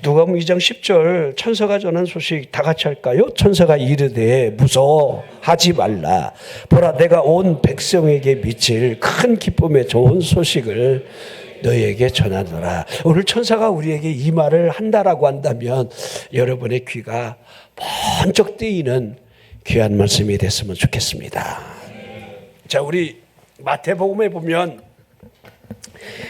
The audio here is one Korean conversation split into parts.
누가복음 2장 10절 천사가 전한 소식 다 같이 할까요? 천사가 이르되 무서워하지 말라. 보라 내가 온 백성에게 미칠 큰 기쁨의 좋은 소식을 너희에게 전하노라. 오늘 천사가 우리에게 이 말을 한다라고 한다면 여러분의 귀가 번쩍 뜨이는 귀한 말씀이 됐으면 좋겠습니다. 자, 우리 마태복음에 보면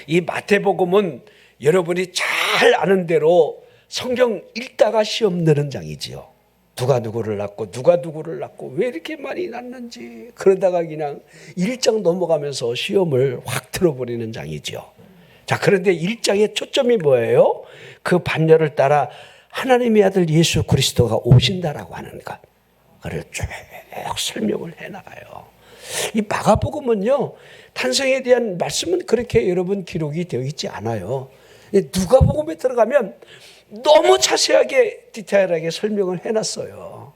이 마태복음은 여러분이 잘 아는 대로 성경 읽다가 시험 내는 장이지요. 누가 누구를 낳고 누가 누구를 낳고 왜 이렇게 많이 낳는지 그러다가 그냥 1장 넘어가면서 시험을 확 들어버리는 장이지요. 자, 그런데 1장의 초점이 뭐예요? 그 반열을 따라 하나님의 아들 예수 그리스도가 오신다라고 하는 것, 그걸 쭉 설명을 해나가요. 이 마가복음은요, 탄생에 대한 말씀은 그렇게 여러분 기록이 되어 있지 않아요. 누가복음에 들어가면 너무 자세하게 디테일하게 설명을 해놨어요.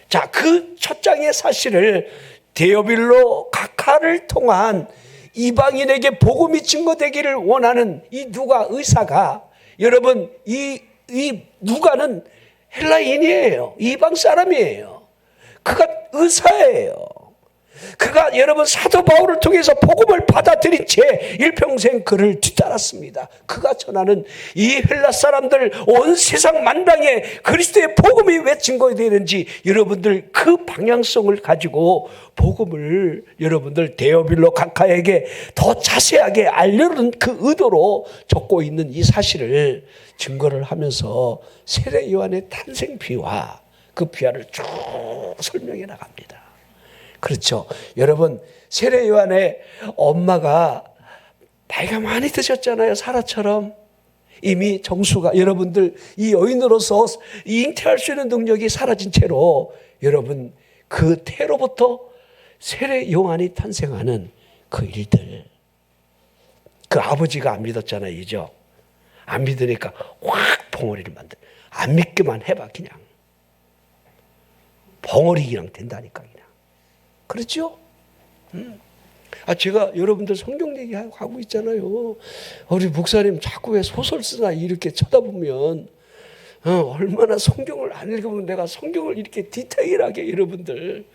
자, 그 첫 장의 사실을 데오빌로 각하를 통한 이방인에게 복음이 증거되기를 원하는 이 누가 의사가, 여러분 이 누가는 헬라인이에요. 이방 사람이에요. 그가 의사예요. 그가 여러분 사도 바울을 통해서 복음을 받아들인 채 일평생 그를 뒤따랐습니다. 그가 전하는 이 헬라 사람들 온 세상 만방에 그리스도의 복음이 왜 증거되는지 여러분들 그 방향성을 가지고 복음을 여러분들 데오빌로 각하에게 더 자세하게 알려는 그 의도로 적고 있는 이 사실을 증거를 하면서 세례 요한의 탄생 비화, 그 비화를 쭉 설명해 나갑니다. 그렇죠. 여러분, 세례 요한의 엄마가 나이가 많이 드셨잖아요. 사라처럼. 이미 정수가, 여러분들 이 여인으로서 잉태할 수 있는 능력이 사라진 채로 여러분 그 태로부터 세례 요한이 탄생하는 그 일들, 그 아버지가 안 믿었잖아요. 이죠. 안 믿으니까 확 벙어리를 만들. 안 믿기만 해봐 그냥. 벙어리 그냥 된다니까. 그렇죠? 제가 여러분들 성경 얘기하고 있잖아요. 우리 목사님 자꾸 왜 소설 쓰나 이렇게 쳐다보면 얼마나 성경을 안 읽으면 내가 성경을 이렇게 디테일하게 여러분들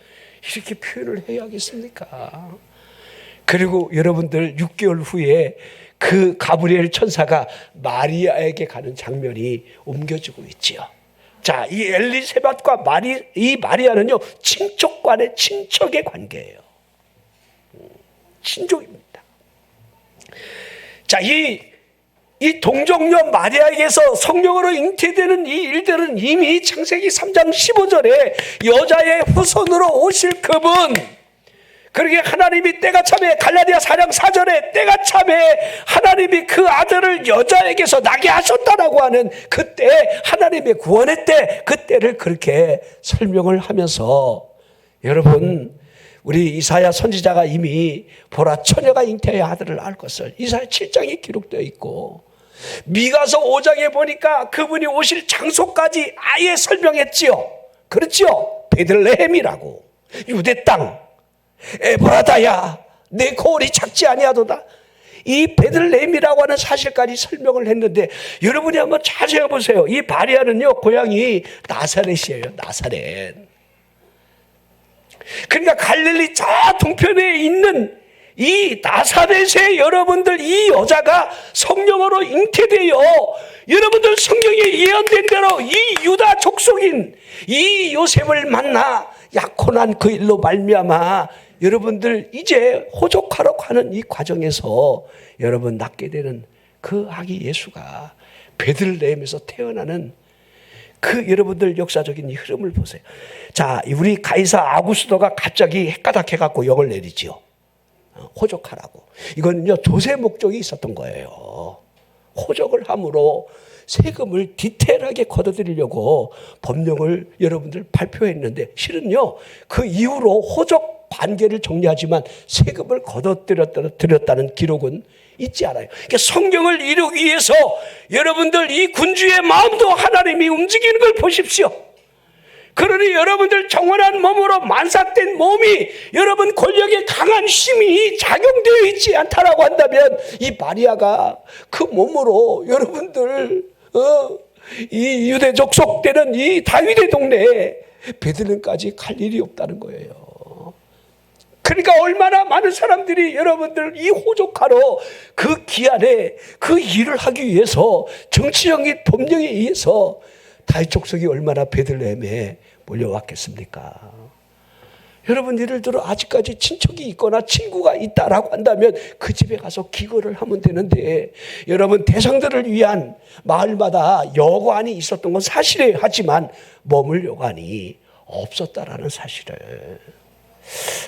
이렇게 표현을 해야겠습니까? 그리고 여러분들 6개월 후에 그 가브리엘 천사가 마리아에게 가는 장면이 옮겨지고 있지요. 자, 이 엘리세밧과 이 마리아는요, 친척 간의 친척의 관계예요. 친족입니다. 자, 이 동정녀 마리아에게서 성령으로 잉태되는 이 일들은 이미 창세기 3장 15절에 여자의 후손으로 오실 그분, 그러게 하나님이 때가 참에 갈라디아 4장 4절에 때가 참에 하나님이 그 아들을 여자에게서 나게 하셨다라고 하는 그때 하나님의 구원의 때, 그때를 그렇게 설명을 하면서 여러분 우리 이사야 선지자가 이미 보라 처녀가 잉태해야 아들을 낳을 것을 이사야 7장에 기록되어 있고 미가서 5장에 보니까 그분이 오실 장소까지 아예 설명했지요. 그렇지요. 베들레헴이라고, 유대 땅 에브라다야 내 거울이 작지 아니하도다. 이 베들레헴이라고 하는 사실까지 설명을 했는데 여러분이 한번 잘 생각해보세요. 이 마리아는요 고향이 나사렛이에요. 나사렛. 그러니까 갈릴리 저 동편에 있는 이 나사렛에 여러분들 이 여자가 성령으로 잉태되어 여러분들 성경에 예언된 대로 이 유다 족속인 이 요셉을 만나 약혼한 그 일로 말미암아 여러분들 이제 호족하러 가는 이 과정에서 여러분 낳게 되는 그 아기 예수가 베들레헴에서 태어나는 그 여러분들 역사적인 이 흐름을 보세요. 자, 우리 가이사 아구스도가 갑자기 헷가닥해갖고 영을 내리지요. 호족하라고. 이거는요 조세 목적이 있었던 거예요. 호족을 함으로 세금을 디테일하게 걷어들이려고 법령을 여러분들 발표했는데 실은요 그 이후로 호족 관계를 정리하지만 세금을 걷어들였다는 기록은 있지 않아요. 그러니까 성경을 이루기 위해서 여러분들 이 군주의 마음도 하나님이 움직이는 걸 보십시오. 그러니 여러분들 정원한 몸으로 만삭된 몸이 여러분 권력의 강한 힘이 작용되어 있지 않다라고 한다면 이 마리아가 그 몸으로 여러분들 이 유대 족속되는 이 다윗의 동네에 베들레헴까지 갈 일이 없다는 거예요. 그러니까 얼마나 많은 사람들이 여러분들 이 호족하러 그 기한에 그 일을 하기 위해서 정치적인 법령에 의해서 다윗 족속이 얼마나 베들레헴에 몰려왔겠습니까? 여러분, 예를 들어 아직까지 친척이 있거나 친구가 있다라고 한다면 그 집에 가서 기거를 하면 되는데, 여러분, 대상들을 위한 마을마다 여관이 있었던 건 사실이에요. 하지만 머물 여관이 없었다라는 사실을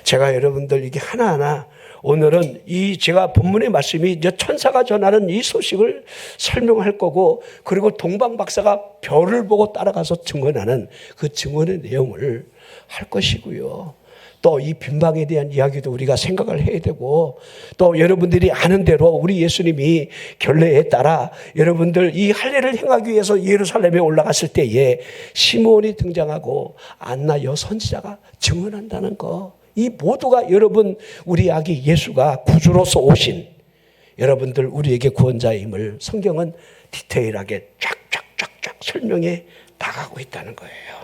제가 여러분들 이게 하나하나 오늘은 이 제가 본문의 말씀이 이제 천사가 전하는 이 소식을 설명할 거고, 그리고 동방 박사가 별을 보고 따라가서 증언하는 그 증언의 내용을 할 것이고요. 또 이 빈방에 대한 이야기도 우리가 생각을 해야 되고, 또 여러분들이 아는 대로 우리 예수님이 결례에 따라 여러분들 이 할례를 행하기 위해서 예루살렘에 올라갔을 때에 시므온이 등장하고 안나 여선지자가 증언한다는 거, 이 모두가 여러분 우리 아기 예수가 구주로서 오신 여러분들 우리에게 구원자임을 성경은 디테일하게 쫙쫙쫙쫙 설명해 나가고 있다는 거예요.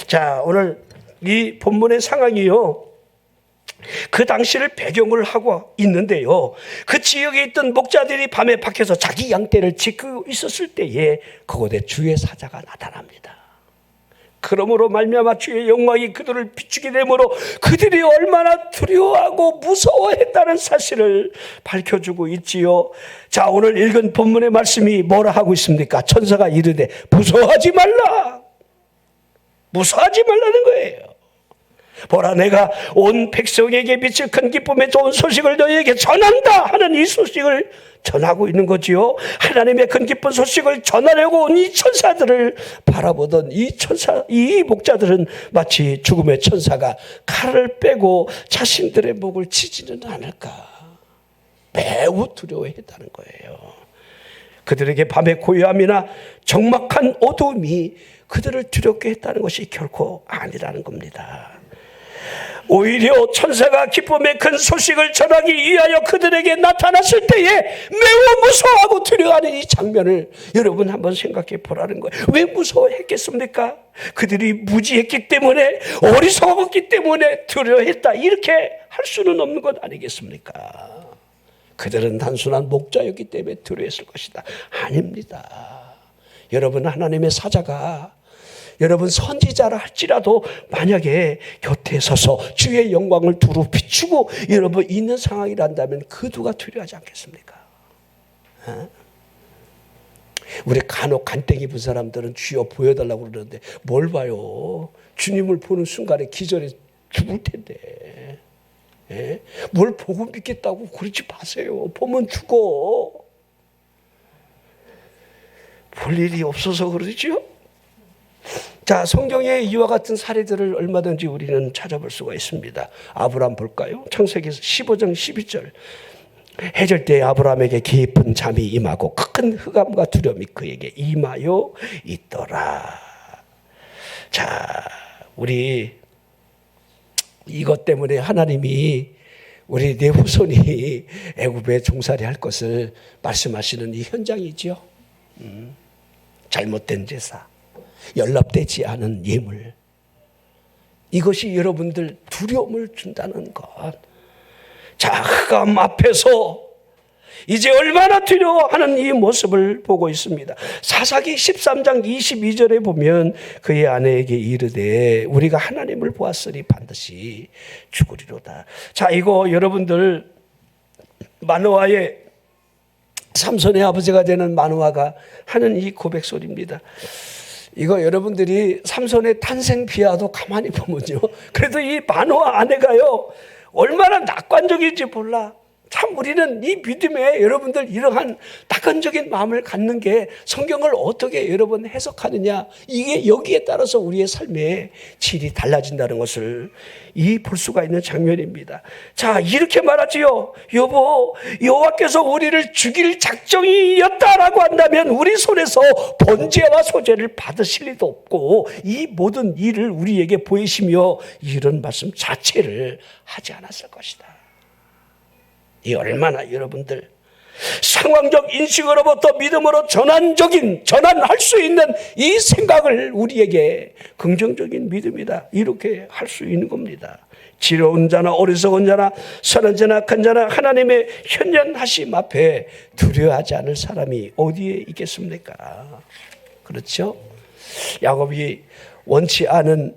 자, 오늘 이 본문의 상황이요, 그 당시를 배경을 하고 있는데요, 그 지역에 있던 목자들이 밤에 밖에서 자기 양떼를 지키고 있었을 때에 그곳에 주의 사자가 나타납니다. 그러므로 말미암아 주의 영광이 그들을 비추게 되므로 그들이 얼마나 두려워하고 무서워했다는 사실을 밝혀주고 있지요. 자, 오늘 읽은 본문의 말씀이 뭐라 하고 있습니까? 천사가 이르되 무서워하지 말라, 무서워하지 말라는 거예요. 보라, 내가 온 백성에게 미칠 큰 기쁨의 좋은 소식을 너희에게 전한다 하는 이 소식을 전하고 있는 거지요. 하나님의 큰 기쁜 소식을 전하려고 온 이 천사들을 바라보던 이 목자들은 마치 죽음의 천사가 칼을 빼고 자신들의 목을 치지는 않을까 매우 두려워했다는 거예요. 그들에게 밤의 고요함이나 적막한 어두움이 그들을 두렵게 했다는 것이 결코 아니라는 겁니다. 오히려 천사가 기쁨의 큰 소식을 전하기 위하여 그들에게 나타났을 때에 매우 무서워하고 두려워하는 이 장면을 여러분 한번 생각해 보라는 거예요. 왜 무서워했겠습니까? 그들이 무지했기 때문에, 어리석었기 때문에 두려워했다, 이렇게 할 수는 없는 것 아니겠습니까? 그들은 단순한 목자였기 때문에 두려워했을 것이다. 아닙니다. 여러분, 하나님의 사자가 여러분 선지자라 할지라도 만약에 곁에 서서 주의 영광을 두루 비추고 여러분 있는 상황이란다면 그 누가 두려워하지 않겠습니까? 우리 간혹 간땡이 분 사람들은 주여 보여달라고 그러는데 뭘 봐요? 주님을 보는 순간에 기절해 죽을 텐데, 뭘 보고 믿겠다고 그러지 마세요. 보면 죽어. 볼 일이 없어서 그러죠. 자, 성경에 이와 같은 사례들을 얼마든지 우리는 찾아볼 수가 있습니다. 아브라함 볼까요? 창세기에서 15장 12절. 해질 때 아브라함에게 깊은 잠이 임하고 큰 흑암과 두려움이 그에게 임하여 있더라. 자, 우리 이것 때문에 하나님이 우리 내 후손이 애굽에 종살이 할 것을 말씀하시는 이 현장이죠. 잘못된 제사, 연락되지 않은 예물, 이것이 여러분들 두려움을 준다는 것. 자, 흑암 앞에서 이제 얼마나 두려워하는 이 모습을 보고 있습니다. 사사기 13장 22절에 보면 그의 아내에게 이르되 우리가 하나님을 보았으니 반드시 죽으리로다. 자, 이거 여러분들 마노아의 삼손의 아버지가 되는 마노아가 하는 이 고백소리입니다. 이거 여러분들이 삼손의 탄생 비하도 가만히 보면요, 그래도 이 마노아 아내가요 얼마나 낙관적인지 몰라. 참 우리는 이 믿음에 여러분들 이러한 낙관적인 마음을 갖는 게 성경을 어떻게 여러분 해석하느냐, 이게 여기에 따라서 우리의 삶의 질이 달라진다는 것을 볼 수가 있는 장면입니다. 자, 이렇게 말하지요. 여보, 여호와께서 우리를 죽일 작정이었다라고 한다면 우리 손에서 번제와 소제를 받으실 리도 없고 이 모든 일을 우리에게 보이시며 이런 말씀 자체를 하지 않았을 것이다. 이 얼마나 여러분들 상황적 인식으로부터 믿음으로 전환할 수 있는 이 생각을 우리에게 긍정적인 믿음이다, 이렇게 할 수 있는 겁니다. 지혜로운 자나 어리석은 자나 선한 자나 악한 자나 하나님의 현현하심 앞에 두려워하지 않을 사람이 어디에 있겠습니까? 그렇죠? 야곱이 원치 않은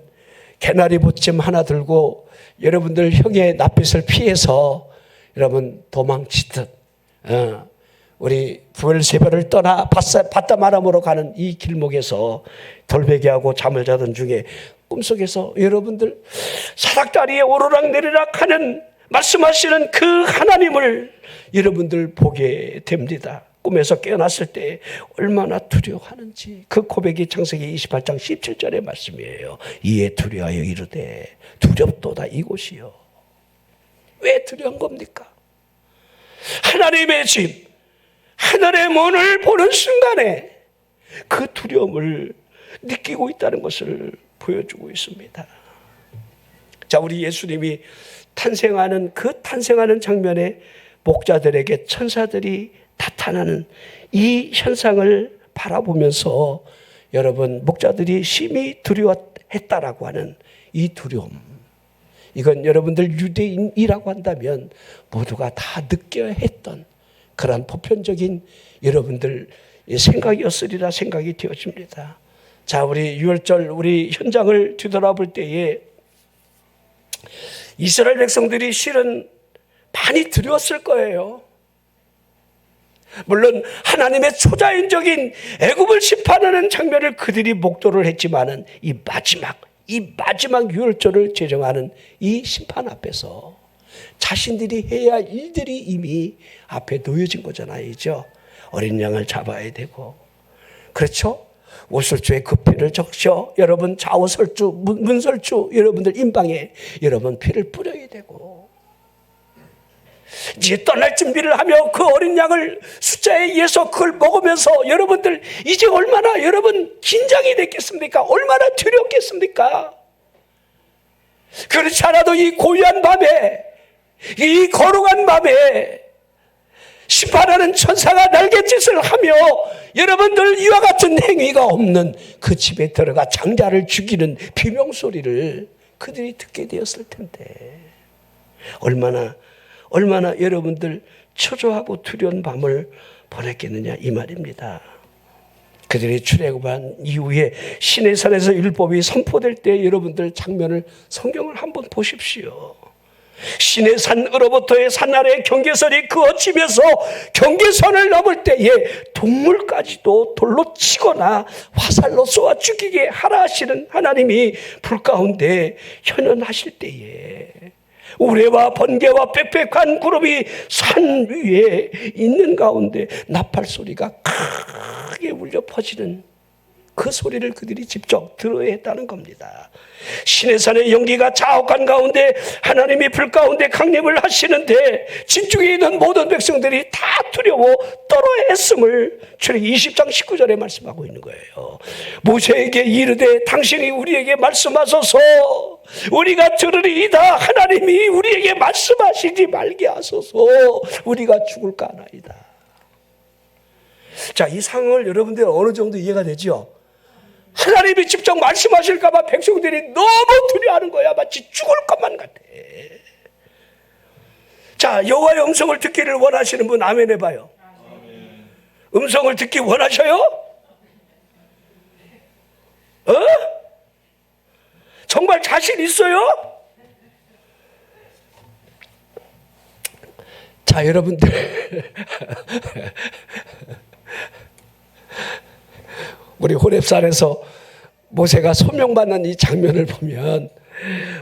개나리 보침 하나 들고 여러분들 형의 낯빛을 피해서 여러분 도망치듯 우리 부엘세바를 떠나 바다마람으로 가는 이 길목에서 돌베개하고 잠을 자던 중에 꿈속에서 여러분들 사닥다리에 오르락내리락 하는 말씀하시는 그 하나님을 여러분들 보게 됩니다. 꿈에서 깨어났을 때 얼마나 두려워하는지, 그 고백이 창세기 28장 17절의 말씀이에요. 이에 두려워하여 이르되 두렵도다 이곳이요. 왜 두려운 겁니까? 하나님의 집, 하늘의 문을 보는 순간에 그 두려움을 느끼고 있다는 것을 보여주고 있습니다. 자, 우리 예수님이 탄생하는 장면에 목자들에게 천사들이 나타나는 이 현상을 바라보면서 여러분, 목자들이 심히 두려워했다라고 하는 이 두려움, 이건 여러분들 유대인이라고 한다면 모두가 다 느껴야 했던 그런 보편적인 여러분들 생각이었으리라 생각이 되어집니다. 자, 우리 유월절 우리 현장을 뒤돌아볼 때에 이스라엘 백성들이 실은 많이 두려웠을 거예요. 물론 하나님의 초자연적인 애굽을 심판하는 장면을 그들이 목도를 했지만은 이 마지막 유월절을 제정하는 이 심판 앞에서 자신들이 해야 할 일들이 이미 앞에 놓여진 거잖아요. 어린 양을 잡아야 되고, 그렇죠? 오설주에 그 피를 적셔 여러분 좌우설주 문설주 여러분들 임방에 여러분 피를 뿌려야 되고, 이제 떠날 준비를 하며 그 어린 양을 숫자에 의해서 그걸 먹으면서 여러분들 이제 얼마나 여러분 긴장이 됐겠습니까? 얼마나 두렵겠습니까? 그렇지 않아도 이 고요한 밤에, 이 거룩한 밤에 심판하는 천사가 날갯짓을 하며 여러분들 이와 같은 행위가 없는 그 집에 들어가 장자를 죽이는 비명소리를 그들이 듣게 되었을 텐데 얼마나 여러분들 초조하고 두려운 밤을 보냈겠느냐 이 말입니다. 그들이 출애굽한 이후에 시내산에서 율법이 선포될 때 여러분들 장면을, 성경을 한번 보십시오. 시내산으로부터의 산 아래의 경계선이 그어지면서 경계선을 넘을 때에 동물까지도 돌로 치거나 화살로 쏘아 죽이게 하라 하시는 하나님이 불 가운데 현현하실 때에 우레와 번개와 빽빽한 구름이 산 위에 있는 가운데 나팔 소리가 크게 울려 퍼지는 그 소리를 그들이 직접 들어야 했다는 겁니다. 시내산의 연기가 자욱한 가운데 하나님이 불 가운데 강림을 하시는데 진중에 있는 모든 백성들이 다 두려워 떨어했음을 출애굽기 20장 19절에 말씀하고 있는 거예요. 모세에게 이르되 당신이 우리에게 말씀하소서, 우리가 들으리이다. 하나님이 우리에게 말씀하시지 말게 하소서, 우리가 죽을까 하나이다. 자, 이 상황을 여러분들 어느 정도 이해가 되죠? 하나님이 직접 말씀하실까 봐 백성들이 너무 두려워하는 거야. 마치 죽을 것만 같아. 자, 여호와의 음성을 듣기를 원하시는 분 아멘 해봐요. 음성을 듣기 원하셔요? 정말 자신 있어요? 자, 여러분들 우리 호렙산에서 모세가 소명받는 이 장면을 보면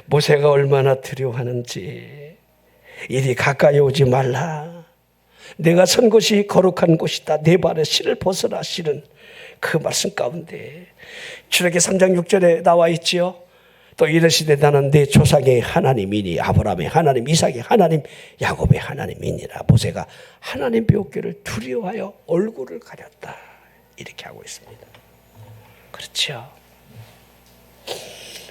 모세가 얼마나 두려워하는지. 이리 가까이 오지 말라, 내가 선 곳이 거룩한 곳이다, 내 발에 실을 벗어라 하시는 그 말씀 가운데 출애굽기 3장 6절에 나와 있지요. 또 이르시되 나는 내 조상의 하나님이니 아브라함의 하나님, 이삭의 하나님, 야곱의 하나님이니라. 모세가 하나님 뵈옵기를 두려워하여 얼굴을 가렸다, 이렇게 하고 있습니다. 그렇죠.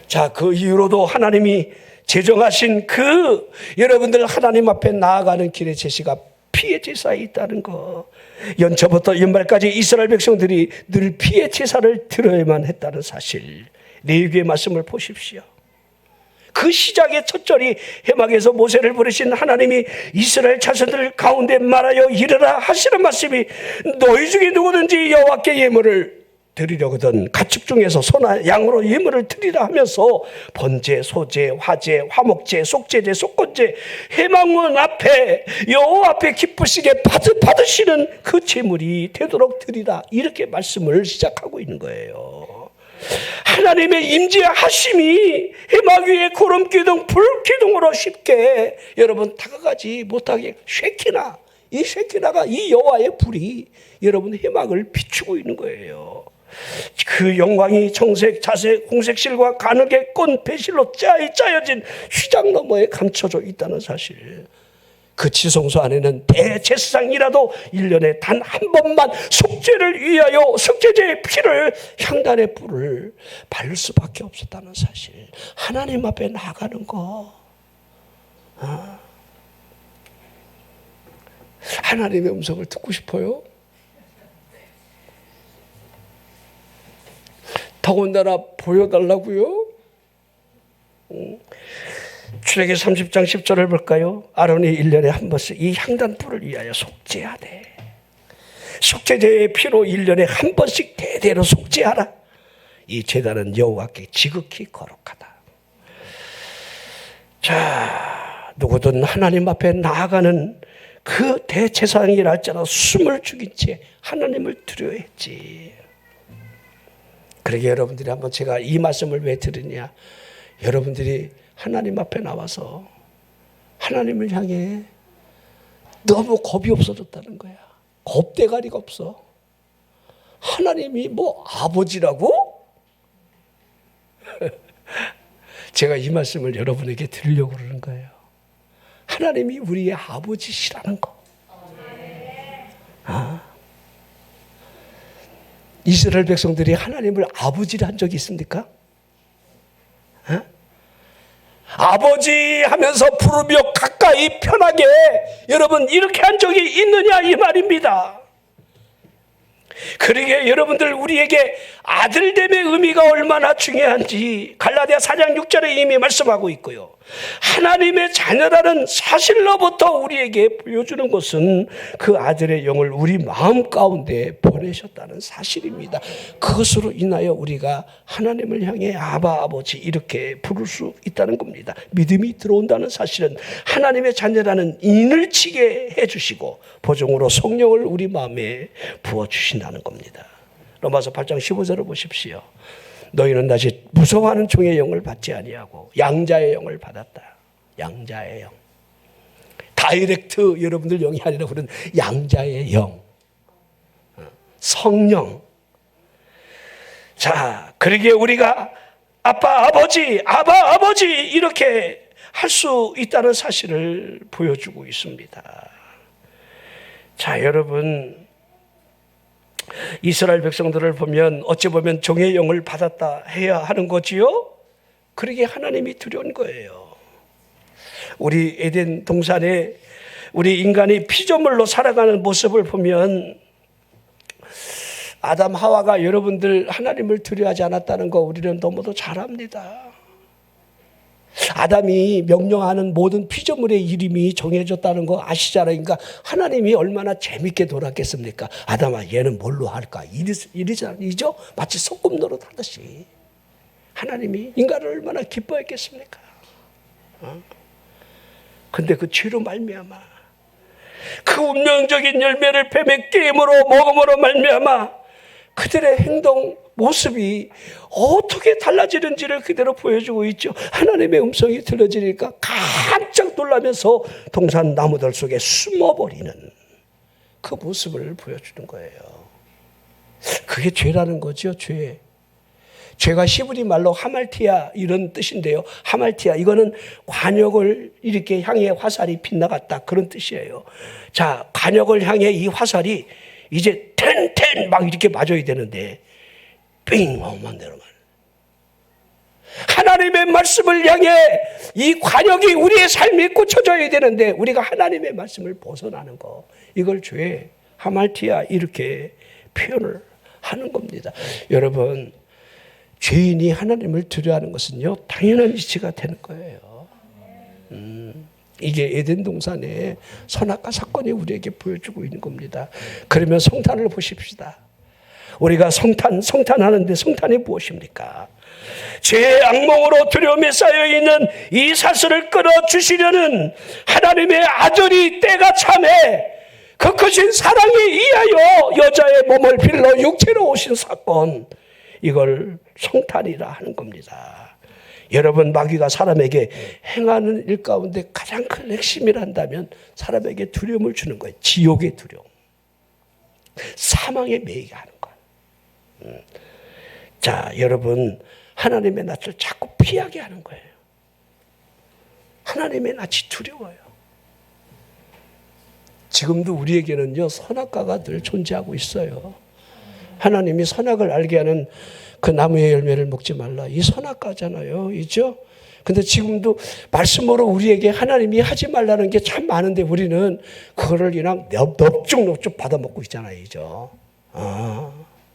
자, 그 이후로도 하나님이 제정하신 그 여러분들 하나님 앞에 나아가는 길의 제시가 피의 제사에 있다는 거. 연초부터 연말까지 이스라엘 백성들이 늘 피의 제사를 드려야만 했다는 사실. 레위기의 말씀을 보십시오. 그 시작의 첫 절이 해막에서 모세를 부르신 하나님이 이스라엘 자손들 가운데 말하여 이르라 하시는 말씀이 너희 중에 누구든지 여호와께 예물을 드리려거든 가축 중에서 소나 양으로 예물을 드리라 하면서 번제, 소제, 화제, 화목제, 속제제, 속건제 해막문 앞에 여호와 앞에 기쁘시게 받으시는 그 제물이 되도록 드리라 이렇게 말씀을 시작하고 있는 거예요. 하나님의 임재하심이 해막 위에 구름 기둥, 불 기둥으로 쉽게 여러분 다가가지 못하게 쉐키나, 이 쉐키나가 이 여호와의 불이 여러분 해막을 비추고 있는 거예요. 그 영광이 청색, 자색, 홍색 실과 가늘게 꼰 배실로 짜여진 휘장 너머에 감춰져 있다는 사실. 그 지성소 안에는 대제사장이라도 1년에 단 한 번만 속죄를 위하여 속죄제의 피를 향단의 뿔을 바를 수밖에 없었다는 사실. 하나님 앞에 나가는 거. 하나님의 음성을 듣고 싶어요? 더군다나 보여달라고요? 출애기 30장 10절을 볼까요? 아론이 1년에 한 번씩 이 향단불을 위하여 속죄하되 속죄제의 피로 1년에 한 번씩 대대로 속죄하라. 이 제단은 여호와께 지극히 거룩하다. 자, 누구든 하나님 앞에 나아가는 그 대제사장이라 할지라도 숨을 죽인 채 하나님을 두려워했지. 그러게 여러분들이 한번 제가 이 말씀을 왜 들으냐, 여러분들이 하나님 앞에 나와서 하나님을 향해 너무 겁이 없어졌다는 거야. 겁대가리가 없어. 하나님이 뭐 아버지라고? 제가 이 말씀을 여러분에게 드리려고 그러는 거예요. 하나님이 우리의 아버지시라는 거. 이스라엘 백성들이 하나님을 아버지를 한 적이 있습니까? 아버지 하면서 부르며 가까이 편하게 여러분 이렇게 한 적이 있느냐 이 말입니다. 그러게 여러분들 우리에게 아들됨의 의미가 얼마나 중요한지 갈라디아 4장 6절에 이미 말씀하고 있고요. 하나님의 자녀라는 사실로부터 우리에게 보여주는 것은 그 아들의 영을 우리 마음 가운데 보내셨다는 사실입니다. 그것으로 인하여 우리가 하나님을 향해 아바 아버지 이렇게 부를 수 있다는 겁니다. 믿음이 들어온다는 사실은 하나님의 자녀라는 인을 치게 해주시고 보증으로 성령을 우리 마음에 부어주신다는 겁니다. 로마서 8장 15절을 보십시오. 너희는 다시 무서워하는 종의 영을 받지 아니하고 양자의 영을 받았다. 양자의 영. 다이렉트 여러분들 영이 아니라 그런 양자의 영. 성령. 자, 그러기에 우리가 아빠 아버지 이렇게 할 수 있다는 사실을 보여주고 있습니다. 자, 여러분 이스라엘 백성들을 보면 어찌 보면 종의 영을 받았다 해야 하는 거지요? 그러게 하나님이 두려운 거예요. 우리 에덴 동산에 우리 인간이 피조물로 살아가는 모습을 보면 아담 하와가 여러분들 하나님을 두려워하지 않았다는 거 우리는 너무도 잘 압니다. 아담이 명령하는 모든 피조물의 이름이 정해졌다는 거 아시잖아요. 그러니까 하나님이 얼마나 재밌게 놀았겠습니까? 아담아 얘는 뭘로 할까? 이리죠? 마치 소꿉 노릇 하듯이 하나님이 인간을 얼마나 기뻐했겠습니까? 근데 그 죄로 말미암아 그 운명적인 열매를 뱀의 게임으로 먹음으로 말미암아 그들의 행동 모습이 어떻게 달라지는지를 그대로 보여주고 있죠. 하나님의 음성이 들려지니까 깜짝 놀라면서 동산 나무들 속에 숨어버리는 그 모습을 보여주는 거예요. 그게 죄라는 거죠. 죄가 히브리 말로 하말티아 이런 뜻인데요. 하말티아 이거는 관역을 이렇게 향해 화살이 빗나갔다 그런 뜻이에요. 자, 관역을 향해 이 화살이 이제 텐 막 이렇게 맞아야 되는데 삥! 만대로만. 하나님의 말씀을 향해 이 관역이 우리의 삶에 꽂혀져야 되는데 우리가 하나님의 말씀을 벗어나는 거, 이걸 죄, 하말티아 이렇게 표현을 하는 겁니다. 여러분, 죄인이 하나님을 두려워하는 것은요, 당연한 이치가 되는 거예요. 이게 에덴 동산의 선악과 사건이 우리에게 보여주고 있는 겁니다. 그러면 성탄을 보십시다. 우리가 성탄하는데 성탄이 무엇입니까? 죄의 악몽으로 두려움에 쌓여있는 이 사슬을 끊어주시려는 하나님의 아들이 때가 참에 그 크신 사랑에 의하여 여자의 몸을 빌려 육체로 오신 사건, 이걸 성탄이라 하는 겁니다. 여러분, 마귀가 사람에게 행하는 일 가운데 가장 큰 핵심이란다면 사람에게 두려움을 주는 거예요. 지옥의 두려움, 사망에 매이게 하는 거예요. 자, 여러분, 하나님의 낯을 자꾸 피하게 하는 거예요. 하나님의 낯이 두려워요. 지금도 우리에게는요, 선악과가 늘 존재하고 있어요. 하나님이 선악을 알게 하는 그 나무의 열매를 먹지 말라, 이 선악과잖아요, 있죠? 근데 지금도 말씀으로 우리에게 하나님이 하지 말라는 게 참 많은데 우리는 그거를 그냥 넙죽넙죽 받아먹고 있잖아요, 이죠?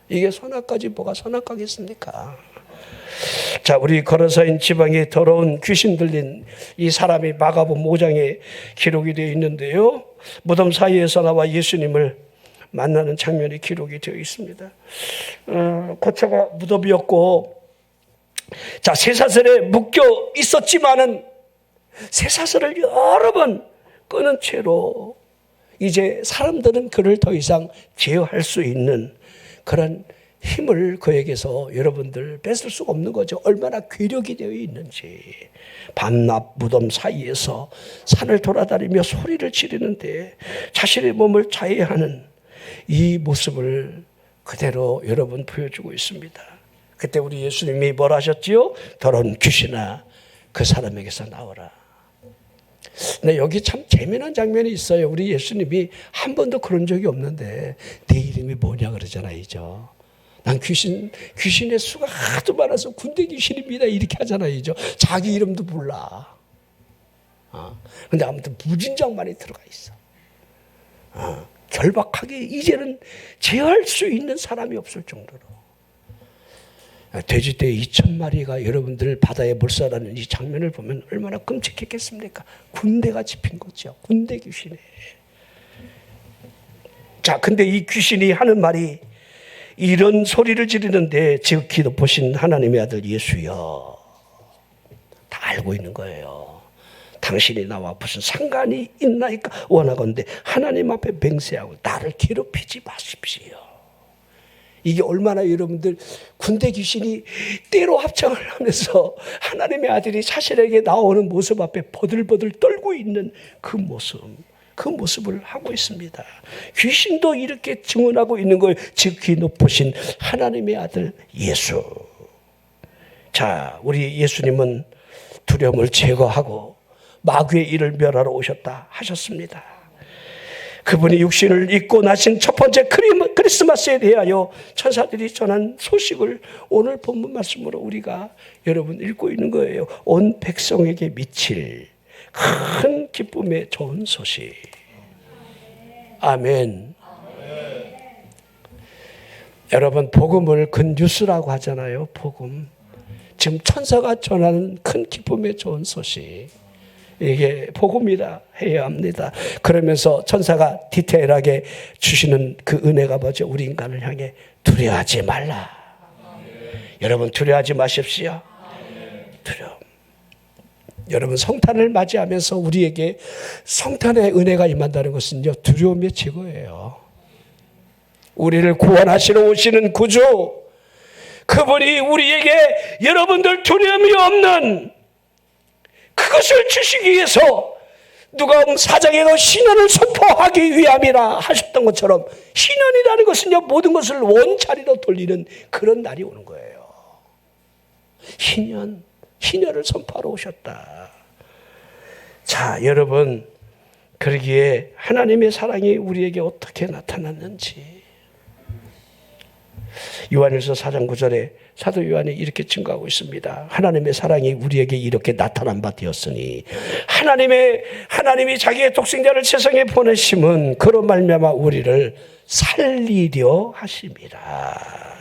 이게 선악과지 뭐가 선악과겠습니까? 자, 우리 거르사인 지방에 더러운 귀신 들린 이 사람이 마가복음 5장에 기록이 되어 있는데요, 무덤 사이에서 나와 예수님을 만나는 장면이 기록이 되어 있습니다. 고차가 무덤이었고, 자, 쇠사슬에 묶여 있었지만은 쇠사슬을 여러 번 끄는 채로 이제 사람들은 그를 더 이상 제어할 수 있는 그런 힘을 그에게서 여러분들 뺏을 수가 없는 거죠. 얼마나 괴력이 되어 있는지. 밤낮 무덤 사이에서 산을 돌아다니며 소리를 지르는데 자신의 몸을 자해하는 이 모습을 그대로 여러분 보여주고 있습니다. 그때 우리 예수님이 뭐라 하셨지요? 더러운 귀신아, 그 사람에게서 나오라. 근데 여기 참 재미난 장면이 있어요. 우리 예수님이 한 번도 그런 적이 없는데 네 이름이 뭐냐 그러잖아요. 난 귀신의 수가 하도 많아서 군대 귀신입니다 이렇게 하잖아요. 자기 이름도 몰라. 근데 아무튼 무진장만이 들어가 있어. 결박하게 이제는 제어할 수 있는 사람이 없을 정도로. 돼지떼 2,000마리가 여러분들 바다에 몰살하는 이 장면을 보면 얼마나 끔찍했겠습니까? 군대가 집힌 거죠. 군대 귀신에. 자, 근데 이 귀신이 하는 말이 이런 소리를 지르는데 지극히 높으신 하나님의 아들 예수여, 다 알고 있는 거예요. 당신이 나와 무슨 상관이 있나이까 원하건대 하나님 앞에 맹세하고 나를 괴롭히지 마십시오. 이게 얼마나 여러분들 군대 귀신이 때로 합창을 하면서 하나님의 아들이 자신에게 나오는 모습 앞에 버들버들 떨고 있는 그 모습을 하고 있습니다. 귀신도 이렇게 증언하고 있는 거예요. 지극히 높으신 하나님의 아들 예수. 자, 우리 예수님은 두려움을 제거하고 마귀의 일을 멸하러 오셨다 하셨습니다. 그분이 육신을 입고 나신 첫 번째 크리스마스에 대하여 천사들이 전한 소식을 오늘 본문 말씀으로 우리가 여러분 읽고 있는 거예요. 온 백성에게 미칠 큰 기쁨의 좋은 소식. 아멘. 여러분, 복음을 굿뉴스라고 하잖아요. 복음. 지금 천사가 전하는 큰 기쁨의 좋은 소식. 이게 복음이라 해야 합니다. 그러면서 천사가 디테일하게 주시는 그 은혜가 뭐죠? 우리 인간을 향해 두려워하지 말라. 여러분, 두려워하지 마십시오. 두려움. 여러분, 성탄을 맞이하면서 우리에게 성탄의 은혜가 임한다는 것은요, 두려움의 제거예요. 우리를 구원하시러 오시는 구주, 그분이 우리에게 여러분들 두려움이 없는 그것을 주시기 위해서 누가복음 4장에 신년을 선포하기 위함이라 하셨던 것처럼, 신년이라는 것은요, 모든 것을 원자리로 돌리는 그런 날이 오는 거예요. 신년을 선포하러 오셨다. 자, 여러분, 그러기에 하나님의 사랑이 우리에게 어떻게 나타났는지, 요한일서 4장 9절에 사도 요한이 이렇게 증거하고 있습니다. 하나님의 사랑이 우리에게 이렇게 나타난 바 되었으니 하나님이 자기의 독생자를 세상에 보내심은 그로 말미암아 우리를 살리려 하심이라.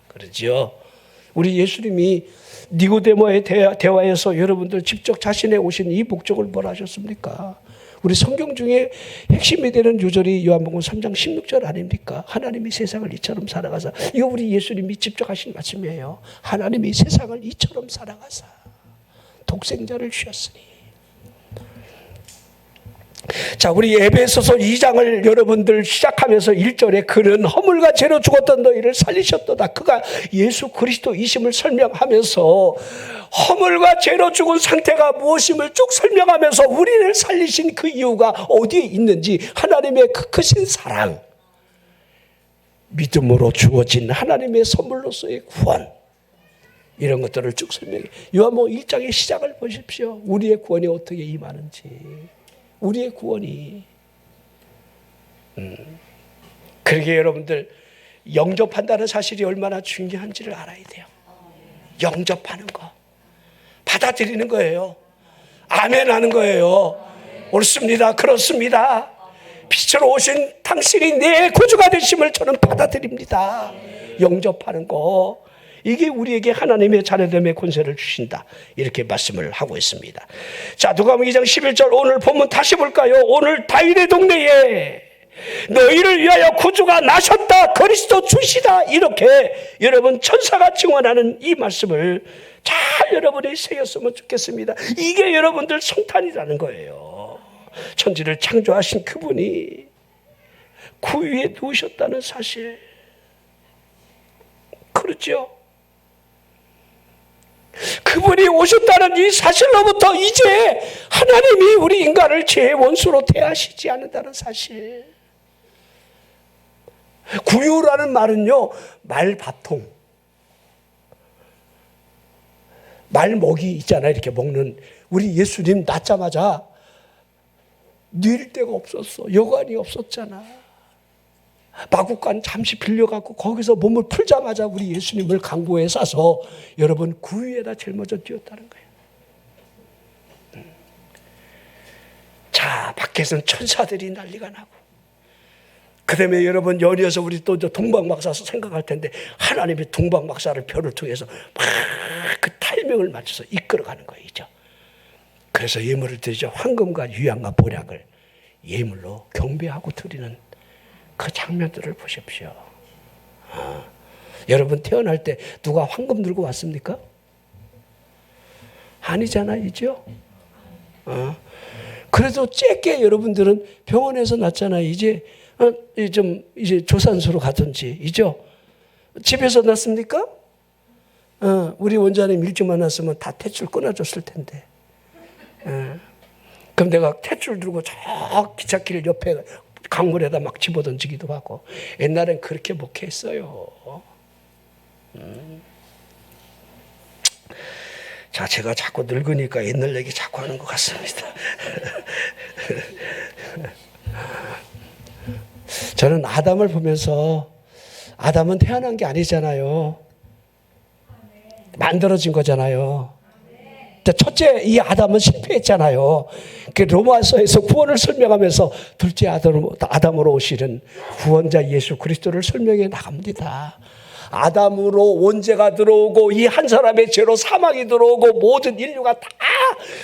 그러죠. 우리 예수님이 니고데모의 대화에서 여러분들 직접 자신의 오신 이 목적을 뭐라 하셨습니까? 우리 성경 중에 핵심이 되는 요절이 요한복음 3장 16절 아닙니까? 하나님이 세상을 이처럼 사랑하사. 이거 우리 예수님이 직접 하신 말씀이에요. 하나님이 세상을 이처럼 사랑하사 독생자를 주셨으니. 자, 우리 에베소서 2장을 여러분들 시작하면서 1절에 그는 허물과 죄로 죽었던 너희를 살리셨도다. 그가 예수 그리스도이심을 설명하면서 허물과 죄로 죽은 상태가 무엇임을 쭉 설명하면서 우리를 살리신 그 이유가 어디에 있는지, 하나님의 그 크신 사랑, 믿음으로 주어진 하나님의 선물로서의 구원, 이런 것들을 쭉 설명해. 요한복음 1장의 시작을 보십시오. 우리의 구원이 어떻게 임하는지. 우리의 구원이. 그러게 여러분들 영접한다는 사실이 얼마나 중요한지를 알아야 돼요. 영접하는 거, 받아들이는 거예요. 아멘 하는 거예요. 옳습니다. 그렇습니다. 빛으로 오신 당신이 내 구주가 되심을 저는 받아들입니다. 영접하는 거, 이게 우리에게 하나님의 자녀됨의 권세를 주신다, 이렇게 말씀을 하고 있습니다. 자, 누가복음 2장 11절 오늘 본문 다시 볼까요? 오늘 다윗의 동네에 너희를 위하여 구주가 나셨다, 그리스도 주시다, 이렇게 여러분 천사가 증언하는 이 말씀을 잘 여러분이 새겼으면 좋겠습니다. 이게 여러분들 성탄이라는 거예요. 천지를 창조하신 그분이 그 위에 누우셨다는 사실. 그렇죠? 그분이 오셨다는 이 사실로부터 이제 하나님이 우리 인간을 죄의 원수로 대하시지 않는다는 사실. 구유라는 말은요, 말밥통, 말먹이 있잖아요. 이렇게 먹는. 우리 예수님 낳자마자 늘 데가 없었어. 여관이 없었잖아. 마구간 잠시 빌려갖고 거기서 몸을 풀자마자 우리 예수님을 강보에 싸서 여러분 구유에다 제일 먼저 띄웠다는 거예요. 자, 밖에서는 천사들이 난리가 나고, 그 다음에 여러분 연이어서 우리 또 동방박사 생각할 텐데, 하나님이 동방박사를 별을 통해서 막 그 타이밍을 맞춰서 이끌어가는 거이죠. 그래서 예물을 드리죠. 황금과 유향과 보약을 예물로 경배하고 드리는 그 장면들을 보십시오. 여러분 태어날 때 누가 황금 들고 왔습니까? 아니잖아요. 그래도 짧게 여러분들은 병원에서 낳잖아요. 이제 이제 조산소로 가든지, 이죠? 집에서 낳습니까? 우리 원장님 일찍 만났으면 다 탯줄 끊어줬을 텐데. 그럼 내가 탯줄 들고 저 기찻길 옆에 강물에다 막 집어던지기도 하고. 옛날엔 그렇게 목회했어요. 자, 제가 자꾸 늙으니까 옛날 얘기 자꾸 하는 것 같습니다. 저는 아담을 보면서, 아담은 태어난 게 아니잖아요. 만들어진 거잖아요. 첫째 이 아담은 실패했잖아요. 로마서에서 구원을 설명하면서 둘째 아담으로 오시는 구원자 예수 그리스도를 설명해 나갑니다. 아담으로 원죄가 들어오고 이 한 사람의 죄로 사망이 들어오고 모든 인류가 다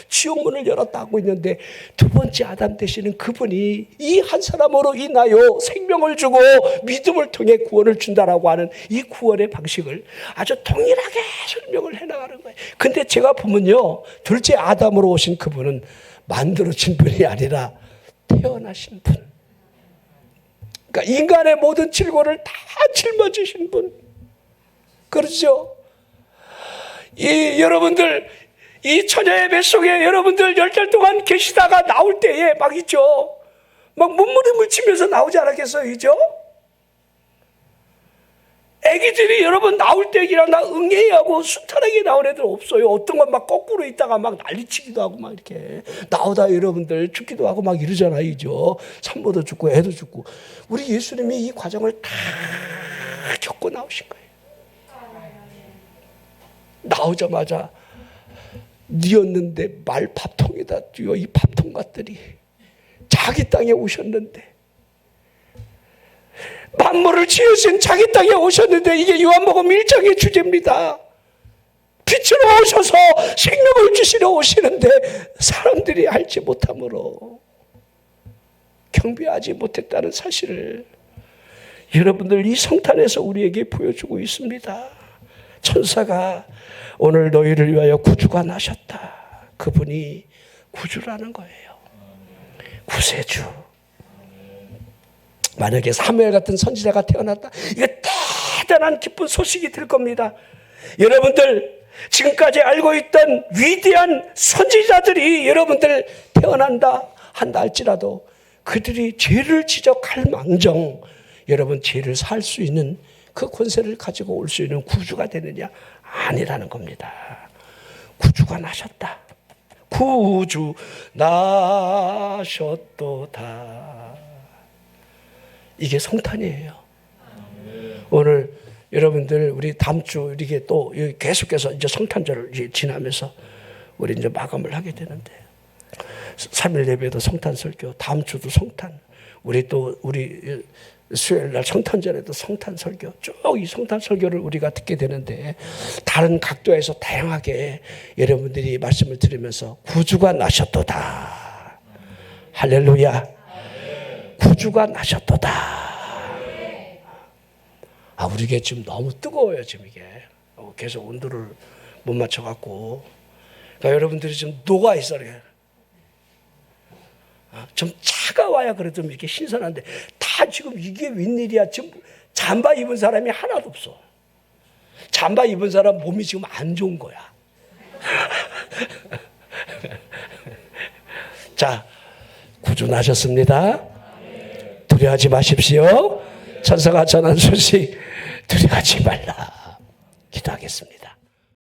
지옥문을 열었다 하고 있는데, 두 번째 아담 되시는 그분이 이 한 사람으로 인하여 생명을 주고 믿음을 통해 구원을 준다라고 하는 이 구원의 방식을 아주 동일하게 설명을 해나가는 거예요. 근데 제가 보면요, 둘째 아담으로 오신 그분은 만들어진 분이 아니라 태어나신 분. 그러니까 인간의 모든 질고를 다 짊어지신 분. 그렇죠? 여러분들 이 처녀의 뱃속에 여러분들 10달 동안 계시다가 나올 때에 막 있죠. 막 눈물이 묻히면서 나오지 않았겠어요? 이죠? 애기들이 여러분 나올 때 그냥 나 응애하고 순탄하게 나온 애들 없어요. 어떤 건 막 거꾸로 있다가 막 난리치기도 하고 막 이렇게 나오다 여러분들 죽기도 하고 막 이러잖아요. 이죠? 산모도 죽고 애도 죽고. 우리 예수님이 이 과정을 다 겪고 나오신 거예요. 나오자마자 니었는데 말 밥통에다 뛰어 이 밥통같들이 자기 땅에 오셨는데, 만물을 지으신 자기 땅에 오셨는데, 이게 요한복음 1장의 주제입니다. 빛으로 오셔서 생명을 주시러 오시는데 사람들이 알지 못함으로 경배하지 못했다는 사실을 여러분들 이 성탄에서 우리에게 보여주고 있습니다. 천사가 오늘 너희를 위하여 구주가 나셨다. 그분이 구주라는 거예요. 구세주. 만약에 사무엘 같은 선지자가 태어났다, 이게 대단한 기쁜 소식이 될 겁니다. 여러분들 지금까지 알고 있던 위대한 선지자들이 여러분들 태어난다 한다 할지라도 그들이 죄를 지적할 망정 여러분 죄를 살 수 있는 그 권세를 가지고 올 수 있는 구주가 되느냐? 아니라는 겁니다. 구주가 나셨다. 구주 나셨도다. 이게 성탄이에요. 오늘 여러분들 우리 다음 주 이렇게 또 계속해서 이제 성탄절을 지나면서 우리 이제 마감을 하게 되는데 3일 예배도 성탄 설교, 다음 주도 성탄, 우리 수요일 날 성탄절에도 성탄 설교, 쭉 이 성탄 설교를 우리가 듣게 되는데 다른 각도에서 다양하게 여러분들이 말씀을 들으면서 구주가 나셨도다. 할렐루야. 구주가 나셨도다. 우리게 지금 너무 뜨거워요. 지금 이게 계속 온도를 못 맞춰갖고, 그러니까 여러분들이 지금 녹아 있어요. 좀 차가워야 그래도 이렇게 신선한데 다 지금 이게 웬일이야. 지금 잠바 입은 사람이 하나도 없어. 잠바 입은 사람 몸이 지금 안 좋은 거야. 자, 구주 나셨습니다. 두려워하지 마십시오. 천사가 전한 소식 두려워하지 말라. 기도하겠습니다.